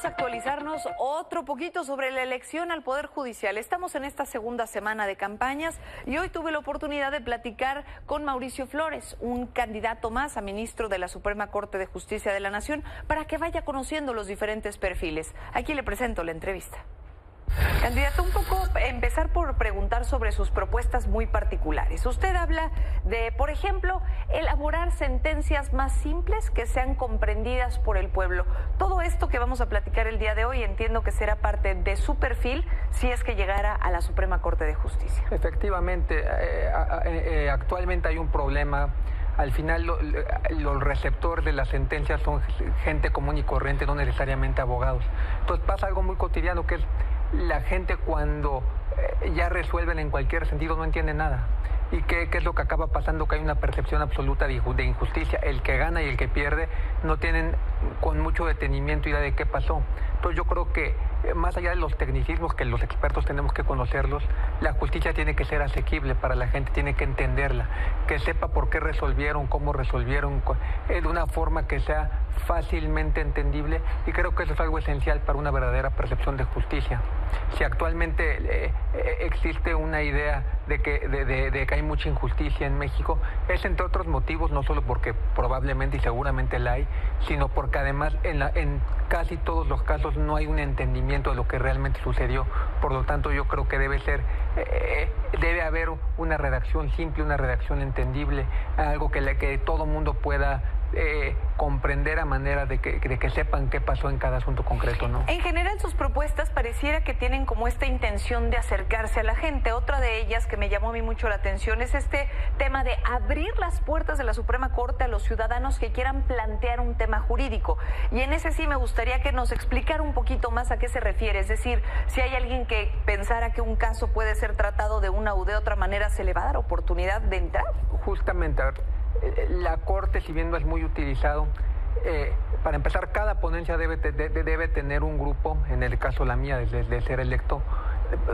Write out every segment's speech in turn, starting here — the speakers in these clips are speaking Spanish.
vamos a actualizarnos otro poquito sobre la elección al Poder Judicial. Estamos en esta segunda semana de campañas y hoy tuve la oportunidad de platicar con Mauricio Flores, un candidato más a ministro de la Suprema Corte de Justicia de la Nación, para que vaya conociendo los diferentes perfiles. Aquí le presento la entrevista. Candidato, un poco empezar por preguntar sobre sus propuestas muy particulares. Usted habla de, por ejemplo, elaborar sentencias más simples que sean comprendidas por el pueblo. Todo esto que vamos a platicar el día de hoy entiendo que será parte de su perfil si es que llegara a la Suprema Corte de Justicia. Efectivamente, actualmente hay un problema. Al final, los receptores de las sentencias son gente común y corriente, no necesariamente abogados. Entonces pasa algo muy cotidiano, que es la gente cuando ya resuelven en cualquier sentido no entiende nada. ¿Y qué es lo que acaba pasando? Que hay una percepción absoluta de injusticia. El que gana y el que pierde no tienen con mucho detenimiento idea de qué pasó. Entonces yo creo que más allá de los tecnicismos que los expertos tenemos que conocerlos, la justicia tiene que ser asequible para la gente, tiene que entenderla, que sepa por qué resolvieron, cómo resolvieron, de una forma que sea fácilmente entendible, y creo que eso es algo esencial para una verdadera percepción de justicia. Si actualmente existe una idea de que hay mucha injusticia en México, es entre otros motivos, no solo porque probablemente y seguramente la hay, sino porque además en casi todos los casos no hay un entendimiento de lo que realmente sucedió. Por lo tanto, yo creo que debe haber una redacción simple, una redacción entendible, algo que todo mundo pueda comprender a manera de que sepan qué pasó en cada asunto concreto, ¿no? En general, sus propuestas pareciera que tienen como esta intención de acercarse a la gente. Otra de ellas que me llamó a mí mucho la atención es este tema de abrir las puertas de la Suprema Corte a los ciudadanos que quieran plantear un tema jurídico. Y en ese sí me gustaría que nos explicara un poquito más a qué se refiere. Es decir, si hay alguien que pensara que un caso puede ser tratado de una u de otra manera, ¿se le va a dar oportunidad de entrar? Justamente, la Corte, si bien no es muy utilizado, para empezar, cada ponencia debe tener un grupo, en el caso la mía, de ser electo,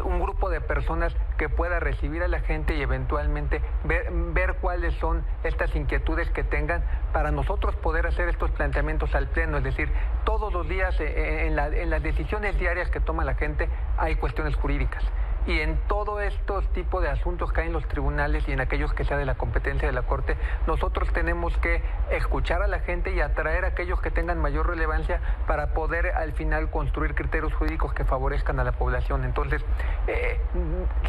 un grupo de personas que pueda recibir a la gente y eventualmente ver cuáles son estas inquietudes que tengan para nosotros poder hacer estos planteamientos al Pleno. Es decir, todos los días en las decisiones diarias que toma la gente hay cuestiones jurídicas. Y en todos estos tipos de asuntos que hay en los tribunales y en aquellos que sea de la competencia de la Corte, nosotros tenemos que escuchar a la gente y atraer a aquellos que tengan mayor relevancia para poder al final construir criterios jurídicos que favorezcan a la población. Entonces,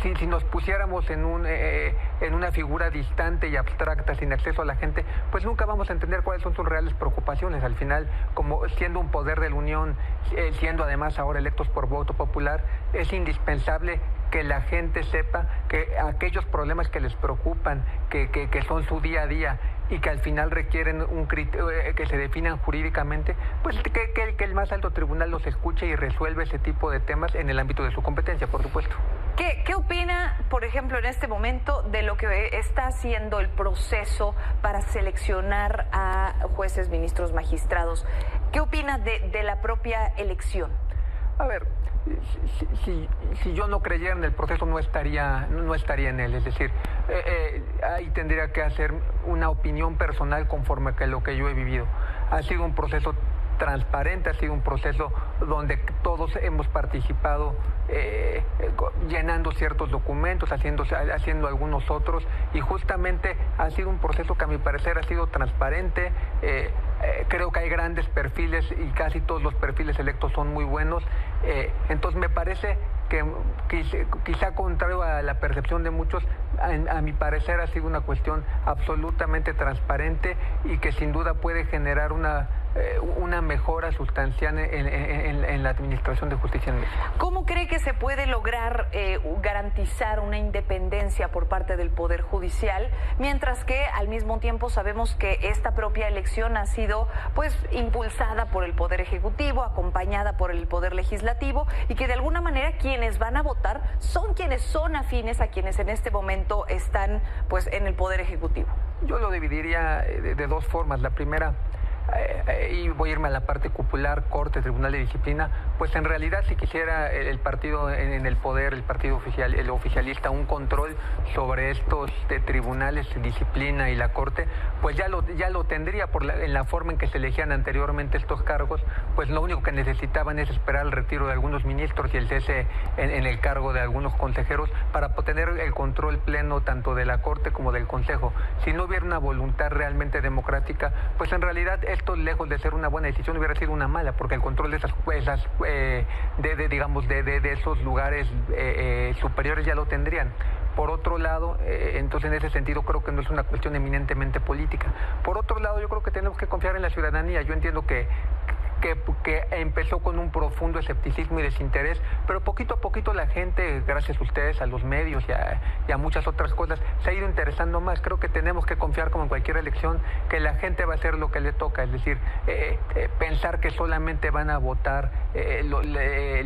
si nos pusiéramos en una figura distante y abstracta, sin acceso a la gente, pues nunca vamos a entender cuáles son sus reales preocupaciones. Al final, como siendo un poder de la Unión, siendo además ahora electos por voto popular, es indispensable que la gente sepa que aquellos problemas que les preocupan, que son su día a día y que al final requieren que se definan jurídicamente, pues que el más alto tribunal los escuche y resuelva ese tipo de temas en el ámbito de su competencia, por supuesto. ¿Qué opina, por ejemplo, en este momento de lo que está haciendo el proceso para seleccionar a jueces, ministros, magistrados? ¿Qué opina de la propia elección? A ver, si yo no creyera en el proceso no estaría en él. Es decir, ahí tendría que hacer una opinión personal conforme a lo que yo he vivido. Ha sido un proceso transparente, ha sido un proceso donde todos hemos participado llenando ciertos documentos, haciendo algunos otros, y justamente ha sido un proceso que a mi parecer ha sido transparente. Creo que hay grandes perfiles y casi todos los perfiles electos son muy buenos. Entonces me parece que quizá contrario a la percepción de muchos, a mi parecer ha sido una cuestión absolutamente transparente y que sin duda puede generar una mejora sustancial en la administración de justicia en México. ¿Cómo cree que se puede lograr garantizar una independencia por parte del Poder Judicial, mientras que al mismo tiempo sabemos que esta propia elección ha sido pues impulsada por el Poder Ejecutivo, acompañada por el Poder Legislativo, y que de alguna manera quienes van a votar son quienes son afines a quienes en este momento están pues en el Poder Ejecutivo? Yo lo dividiría de dos formas. La primera, y voy a irme a la parte popular, Corte, Tribunal de Disciplina, pues en realidad si quisiera el partido en el poder, el partido oficial, el oficialista, un control sobre estos tribunales, disciplina y la Corte, pues ya lo tendría en la forma en que se elegían anteriormente estos cargos, pues lo único que necesitaban es esperar el retiro de algunos ministros y el cese en el cargo de algunos consejeros para tener el control pleno tanto de la Corte como del Consejo. Si no hubiera una voluntad realmente democrática, pues en realidad esto, lejos de ser una buena decisión, hubiera sido una mala, porque el control de de esos lugares superiores ya lo tendrían. Por otro lado, entonces en ese sentido creo que no es una cuestión eminentemente política. Por otro lado, yo creo que tenemos que confiar en la ciudadanía. Yo entiendo que empezó con un profundo escepticismo y desinterés, pero poquito a poquito la gente, gracias a ustedes, a los medios y a muchas otras cosas, se ha ido interesando más. Creo que tenemos que confiar, como en cualquier elección, que la gente va a hacer lo que le toca, es decir, pensar que solamente van a votar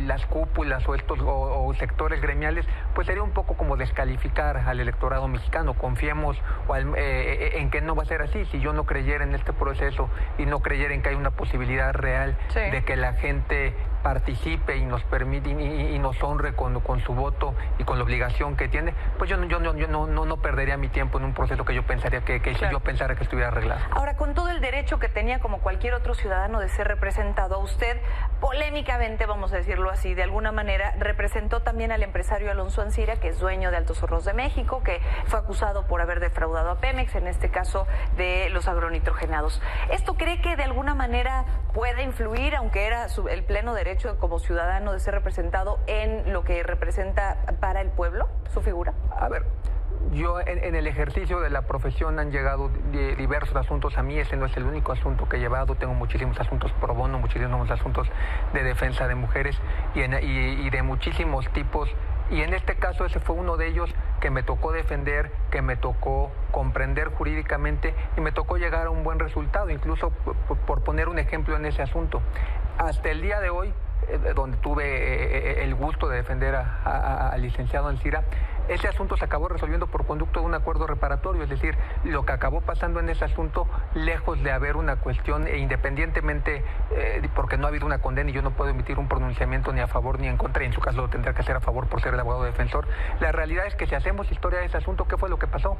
las cúpulas o sectores gremiales, pues sería un poco como descalificar al electorado mexicano. Confiemos en que no va a ser así. Si yo no creyera en este proceso y no creyera en que hay una posibilidad real de que la gente participe y nos permite y nos honre con su voto y con la obligación que tiene, pues yo no perdería mi tiempo en un proceso que yo pensaría que si yo pensara que estuviera arreglado. Ahora, con todo el derecho que tenía como cualquier otro ciudadano de ser representado, a usted polémicamente, vamos a decirlo así, de alguna manera representó también al empresario Alonso Ancira, que es dueño de Altos Hornos de México, que fue acusado por haber defraudado a Pemex, en este caso de los agronitrogenados. ¿Esto cree que de alguna manera puede influir, aunque era el pleno derecho como ciudadano de ser representado, en lo que representa para el pueblo, su figura? A ver, yo en el ejercicio de la profesión han llegado diversos asuntos a mí. Ese no es el único asunto que he llevado. Tengo muchísimos asuntos pro bono, muchísimos asuntos de defensa de mujeres y de muchísimos tipos. Y en este caso ese fue uno de ellos que me tocó defender, que me tocó comprender jurídicamente y me tocó llegar a un buen resultado, incluso por poner un ejemplo en ese asunto. Hasta el día de hoy, donde tuve el gusto de defender al licenciado Ancira, ese asunto se acabó resolviendo por conducto de un acuerdo reparatorio, es decir, lo que acabó pasando en ese asunto, lejos de haber una cuestión, independientemente, porque no ha habido una condena y yo no puedo emitir un pronunciamiento ni a favor ni en contra, y en su caso lo tendrá que hacer a favor por ser el abogado defensor. La realidad es que si hacemos historia de ese asunto, ¿qué fue lo que pasó?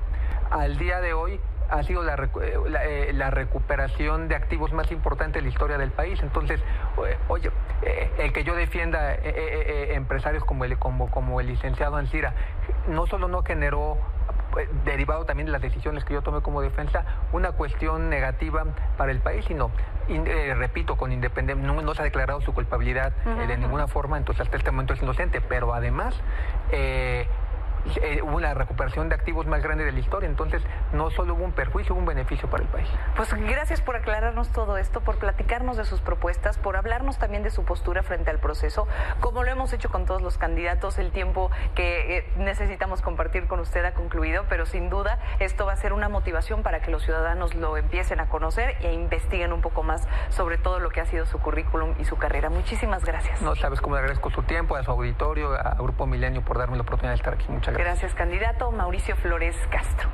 Al día de hoy ha sido la recuperación de activos más importante de la historia del país. Entonces, oye, el que yo defienda empresarios como el licenciado Ancira, no solo no generó, derivado también de las decisiones que yo tomé como defensa, una cuestión negativa para el país, sino, repito, con independencia, no se ha declarado su culpabilidad de ninguna forma, entonces hasta este momento es inocente, pero además hubo una recuperación de activos más grande de la historia. Entonces no solo hubo un perjuicio, hubo un beneficio para el país. Pues gracias por aclararnos todo esto, por platicarnos de sus propuestas, por hablarnos también de su postura frente al proceso. Como lo hemos hecho con todos los candidatos, el tiempo que necesitamos compartir con usted ha concluido, pero sin duda esto va a ser una motivación para que los ciudadanos lo empiecen a conocer e investiguen un poco más sobre todo lo que ha sido su currículum y su carrera. Muchísimas gracias. No sabes cómo le agradezco su tiempo, a su auditorio, a Grupo Milenio por darme la oportunidad de estar aquí. Muchas gracias. Gracias, candidato Mauricio Flores Castro.